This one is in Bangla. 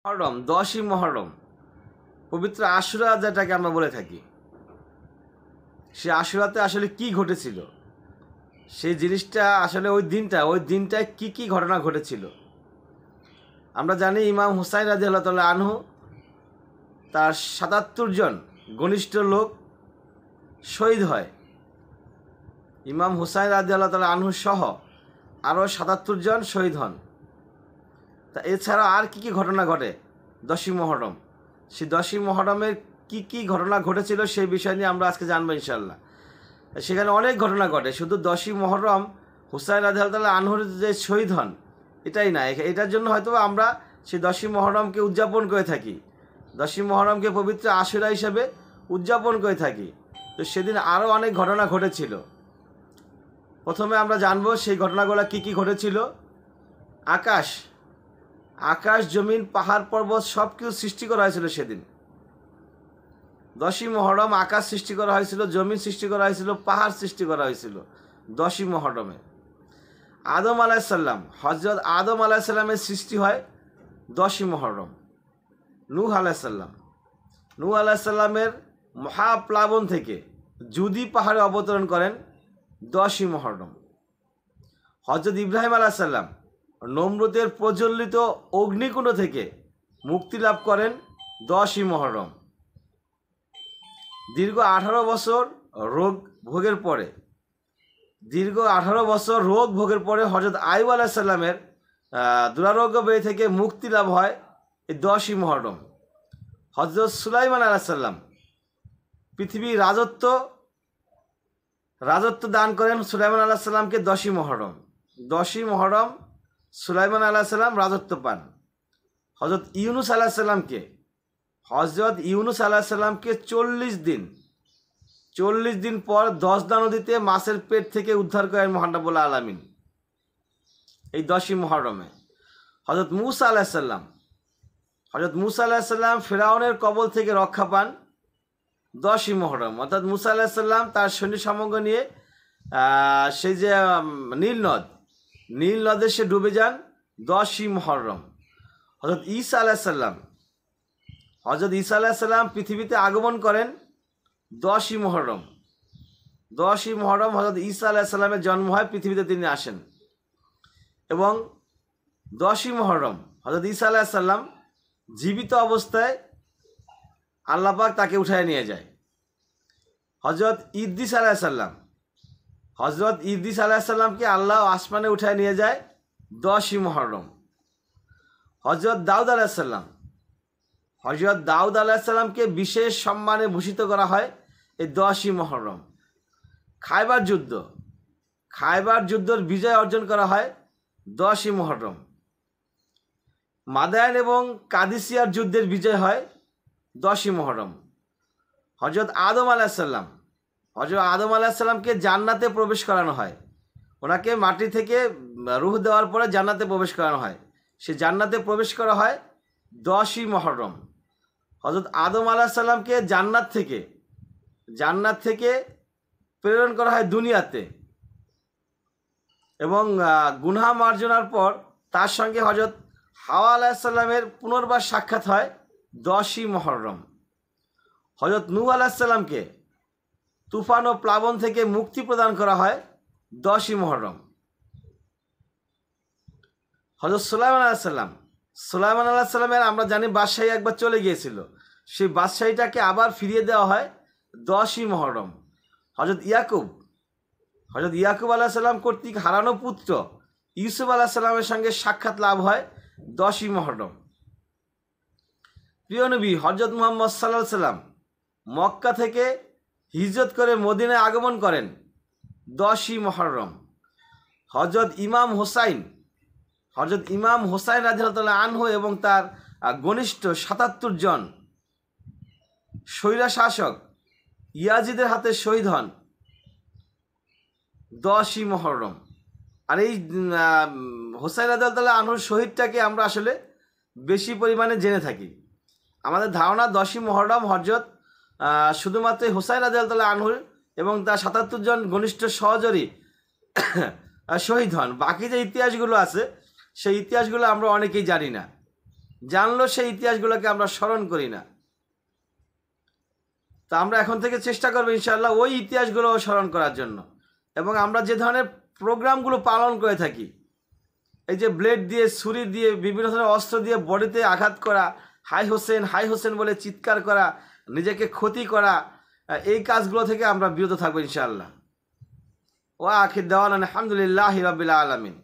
মহরম 10ই মহরম পবিত্র আশুরা যেটাকে আমরা বলে থাকি, সে আশুরাতে আসলে কি ঘটেছিল, সেই জিনিসটা আসলে ওই দিনটায় কি কি ঘটনা ঘটেছিল। আমরা জানি ইমাম হুসাইন রাদিয়াল্লাহু তাআলা আনহু তার ৭৭ জন ঘনিষ্ঠ লোক শহীদ হয়। ইমাম হুসাইন রাদিয়াল্লাহু তাআলা আনহু সহ আরও ৭৭ জন শহীদ হন। তা এছাড়া আর কি কি ঘটনা ঘটে 10ই মহরম, সেই 10ই মহরমের কি কি ঘটনা ঘটেছিল সেই বিষয় নিয়ে আমরা আজকে জানবো ইনশাল্লাহ। সেখানে অনেক ঘটনা ঘটে, শুধু 10ই মহরম হুসাইন রাদিয়াল্লাহু তাআলা আনহুর যে শহীদ হন এটাই না, এটার জন্য হয়তো আমরা সেই 10ই মহরমকে উদযাপন করে থাকি, 10ই মহরমকে পবিত্র আশুরা হিসেবে উদযাপন করে থাকি। তো সেদিন আরও অনেক ঘটনা ঘটেছিল। প্রথমে আমরা জানবো সেই ঘটনাগুলো কি কি ঘটেছিল। আকাশ জমিন পাহাড় পর্বত সব কিছু সৃষ্টি করা হয়েছিল সেদিন। 10ই মহরম আকাশ সৃষ্টি করা হয়েছিল, জমিন সৃষ্টি করা হয়েছিল, পাহাড় সৃষ্টি করা হয়েছিল 10ই মহরমে। আদম আলাইসাল্লাম, হজরত আদম আলাইসাল্লামের সৃষ্টি হয় 10ই মহরম। নূহ আলাইসাল্লামের মহাপ্লাবন থেকে জুদি পাহাড়ে অবতরণ করেন 10ই মহরম। হজরত ইব্রাহিম আলাইসাল্লাম নমরুদের প্রজ্বলিত অগ্নিকুণ্ড থেকে মুক্তি লাভ করেন 10ই মহরম। দীর্ঘ 18 বছর রোগ ভোগের পরে হজরত আইয়ুব আলাইসাল্লামের দুরারোগ্য ব্যাধি থেকে মুক্তি লাভ হয় এই 10ই মহরম। হজরত সুলাইমান আলাইসাল্লাম পৃথিবীর রাজত্ব দান করেন সুলাইমান আলাইসাল্লামকে 10ই মহরম। 10ই মহরম সুলাইমান আলাইসাল্লাম রাজত্ব পান। হজরত ইউনুস আলাইসাল্লামকে 40 দিন পর 10 নদীতে মাছের পেট থেকে উদ্ধার করেন মহান রব্বুল আলামিন এই 10ই মহরমে। হজরত মুসা আলাইসাল্লাম ফেরাউনের কবল থেকে রক্ষা পান 10ই মহরম। অর্থাৎ মুসা আলাইসাল্লাম তার সৈন্য সামগ্র নিয়ে সেই যে নীল নদে সে ডুবে যান 10ই মহরম। হজরত ঈসা আলাইসাল্লাম পৃথিবীতে আগমন করেন 10ই মহরম। 10ই মহরম হজরত ঈসা আলাইসাল্লামের জন্ম হয়, পৃথিবীতে তিনি আসেন। এবং 10ই মহরম হজরত ঈসা আলাইসাল্লাম জীবিত অবস্থায় আল্লাহ পাক তাকে উঠায় নিয়ে যায়। হজরত ইদ্রিস আলাইসাল্লামকে আল্লাহ আসমানে উঠায় নিয়ে যায় 10ই মহরম। হজরত দাউদ আলাইসাল্লামকে বিশেষ সম্মানে ভূষিত করা হয় এই 10ই মহরম। খায়বার যুদ্ধের বিজয় অর্জন করা হয় 10ই মহরম। মাদায়ান এবং কাদিসিয়ার যুদ্ধের বিজয় হয় 10ই মহরম। হজরত আদম আলাইসাল্লামকে জান্নাতে প্রবেশ করানো হয়, ওনাকে মাটি থেকে রূহ দেওয়ার পরে জান্নাতে প্রবেশ করানো হয়, সে জান্নাতে প্রবেশ করা হয় 10ই মহরম। হজরত আদম আলাইসাল্লামকে জান্নাত থেকে প্রেরণ করা হয় দুনিয়াতে, এবং গুনাহ মার্জনার পর তার সঙ্গে হজরত হাওয়া আলাইসাল্লামের পুনর্বার সাক্ষাৎ হয় 10ই মহরম। হজরত নূহ আলাইসাল্লামকে তুফান ও প্লাবন থেকে মুক্তি প্রদান করা হয় 10ই মহরম। হজরত সুলাইমান আলাইসাল্লামের আমরা জানি বাদশাহী একবার চলে গিয়েছিল, সেই বাদশাহীটাকে আবার ফিরিয়ে দেওয়া হয় 10ই মহরম। হজরত ইয়াকুব আলাইসাল্লাম কর্তৃক হারানো পুত্র ইউসুফ আলাইসাল্লামের সঙ্গে সাক্ষাৎ লাভ হয় 10ই মহরম। প্রিয় নবী হজরত মুহাম্মদ সাল্লাল্লাহু আলাইহি সাল্লাম মক্কা থেকে হিজরত করে মদিনায় আগমন করেন 10ই মহরম। হজরত ইমাম হোসাইন রাদিয়াল্লাহু আনহু এবং তার ঘনিষ্ঠ 77 জন স্বৈরশাসক ইয়াজিদের হাতে শহীদ হন 10ই মহরম। আর এই হোসাইন রাদিয়াল্লাহু আনহুর শহীদটাকে আমরা আসলে বেশি পরিমাণে জেনে থাকি। আমাদের ধারণা 10ই মহরম হজরত শুধুমাত্র হোসাইন রাদিয়াল্লাহু আনহুর এবং তার 77 জন ঘনিষ্ঠ সহচরী শহীদ হন, বাকি যে ইতিহাসগুলো আছে সেই ইতিহাসগুলো আমরা অনেকেই জানি না। জানলেও সেই ইতিহাসগুলোকে আমরা স্মরণ করি না। তা আমরা এখন থেকে চেষ্টা করবো ইনশাআল্লাহ ওই ইতিহাসগুলো স্মরণ করার জন্য। এবং আমরা যে ধরনের প্রোগ্রামগুলো পালন করে থাকি, এই যে ব্লেড দিয়ে, ছুরি দিয়ে, বিভিন্ন ধরনের অস্ত্র দিয়ে বডিতে আঘাত করা, হাই হোসেন বলে চিৎকার করা, নিজেকে ক্ষতি করা, এই কাজগুলো থেকে আমরা বিরত থাকবো ইনশাআল্লাহ। ওয়া আখির দাওয়ানা আলহামদুলিল্লাহি রাব্বিল আলামিন।